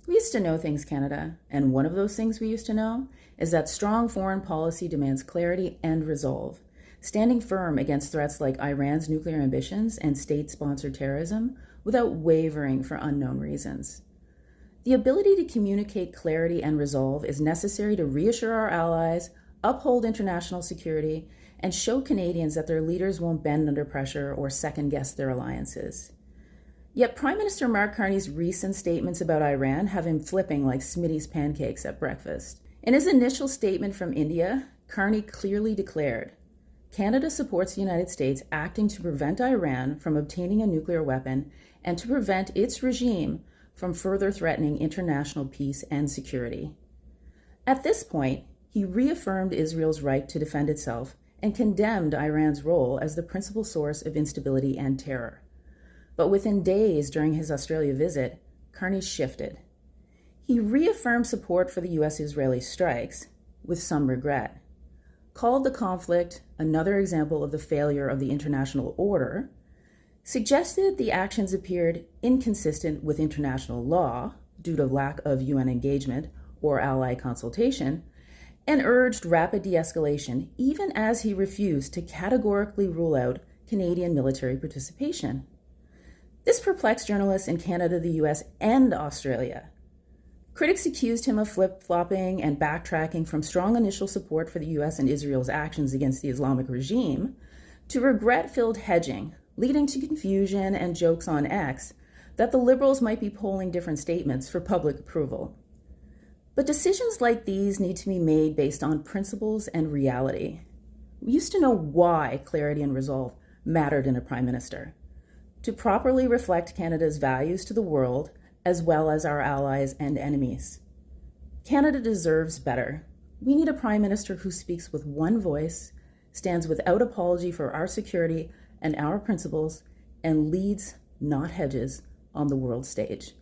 We used to know things, Canada, and one of those things we used to know is that strong foreign policy demands clarity and resolve, standing firm against threats like Iran's nuclear ambitions and state-sponsored terrorism without wavering for unknown reasons. The ability to communicate clarity and resolve is necessary to reassure our allies, uphold international security, and show Canadians that their leaders won't bend under pressure or second-guess their alliances. Yet Prime Minister Mark Carney's recent statements about Iran have him flipping like Smitty's pancakes at breakfast. In his initial statement from India, Carney clearly declared, Canada supports the United States acting to prevent Iran from obtaining a nuclear weapon and to prevent its regime from further threatening international peace and security. At this point, he reaffirmed Israel's right to defend itself and condemned Iran's role as the principal source of instability and terror. But within days during his Australia visit, Carney shifted. He reaffirmed support for the US-Israeli strikes, with some regret, called the conflict another example of the failure of the international order, suggested the actions appeared inconsistent with international law due to lack of UN engagement or ally consultation, and urged rapid de-escalation even as he refused to categorically rule out Canadian military participation. This perplexed journalists in Canada, the US, and Australia. Critics accused him of flip-flopping and backtracking from strong initial support for the US and Israel's actions against the Islamic regime to regret-filled hedging, leading to confusion and jokes on X that the Liberals might be polling different statements for public approval. But decisions like these need to be made based on principles and reality. We used to know why clarity and resolve mattered in a prime minister: to properly reflect Canada's values to the world, as well as our allies and enemies. Canada deserves better. We need a prime minister who speaks with one voice, stands without apology for our security and our principles, and leads, not hedges, on the world stage.